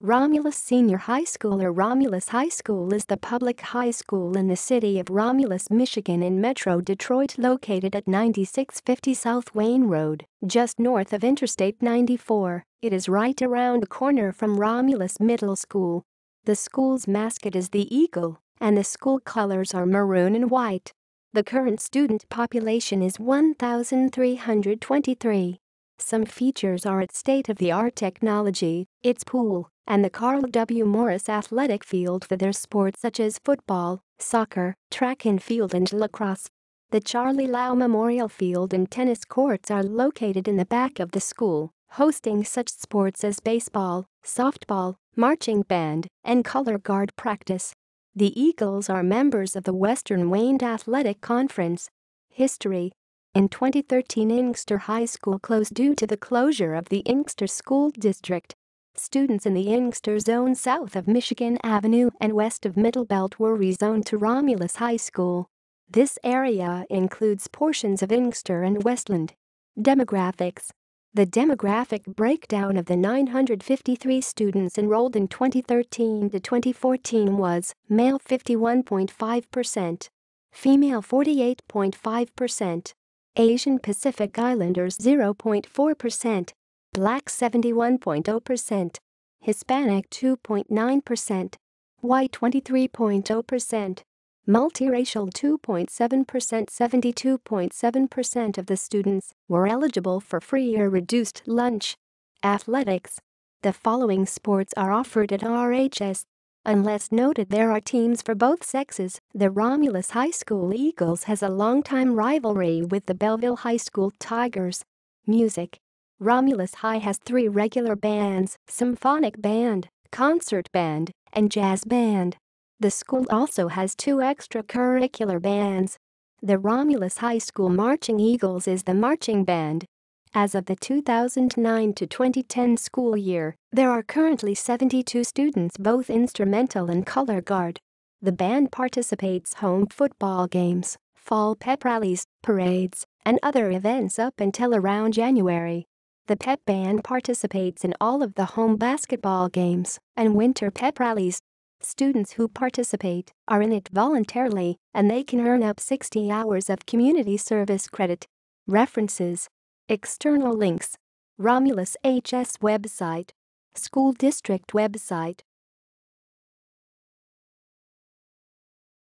Romulus Senior High School or Romulus High School is the public high school in the city of Romulus, Michigan in Metro Detroit, located at 9650 South Wayne Road, just north of Interstate 94. It is right around the corner from Romulus Middle School. The school's mascot is the eagle, and the school colors are maroon and white. The current student population is 1,323. Some features are its state-of-the-art technology, its pool, and the Carl W. Morris Athletic Field for their sports such as football, soccer, track and field and lacrosse. The Charley Memorial Field and tennis courts are located in the back of the school, hosting such sports as baseball, softball, marching band, and color guard practice. The Eagles are members of the Western Wayne Athletic Conference. History. In 2013, Inkster High School closed due to the closure of the Inkster School District. Students in the Inkster zone south of Michigan Avenue and west of Middle Belt were rezoned to Romulus High School. This area includes portions of Inkster and Westland. Demographics. The demographic breakdown of the 953 students enrolled in 2013 to 2014 was: male 51.5%, female 48.5%, Asian Pacific Islanders 0.4%, Black 71.0%, Hispanic 2.9%, White 23.0%, Multiracial 2.7%. 72.7% of the students were eligible for free or reduced lunch. Athletics. The following sports are offered at RHS. Unless noted, there are teams for both sexes. The Romulus High School Eagles has a longtime rivalry with the Belleville High School Tigers. Music. Romulus High has 3 regular bands: symphonic band, concert band, and jazz band. The school also has 2 extracurricular bands. The Romulus High School Marching Eagles is the marching band. As of the 2009 to 2010 school year, there are currently 72 students, both instrumental and color guard. The band participates home football games, fall pep rallies, parades, and other events up until around January. The pep band participates in all of the home basketball games and winter pep rallies. Students who participate are in it voluntarily, and they can earn up 60 hours of community service credit. References. External links. Romulus HS website. School district website.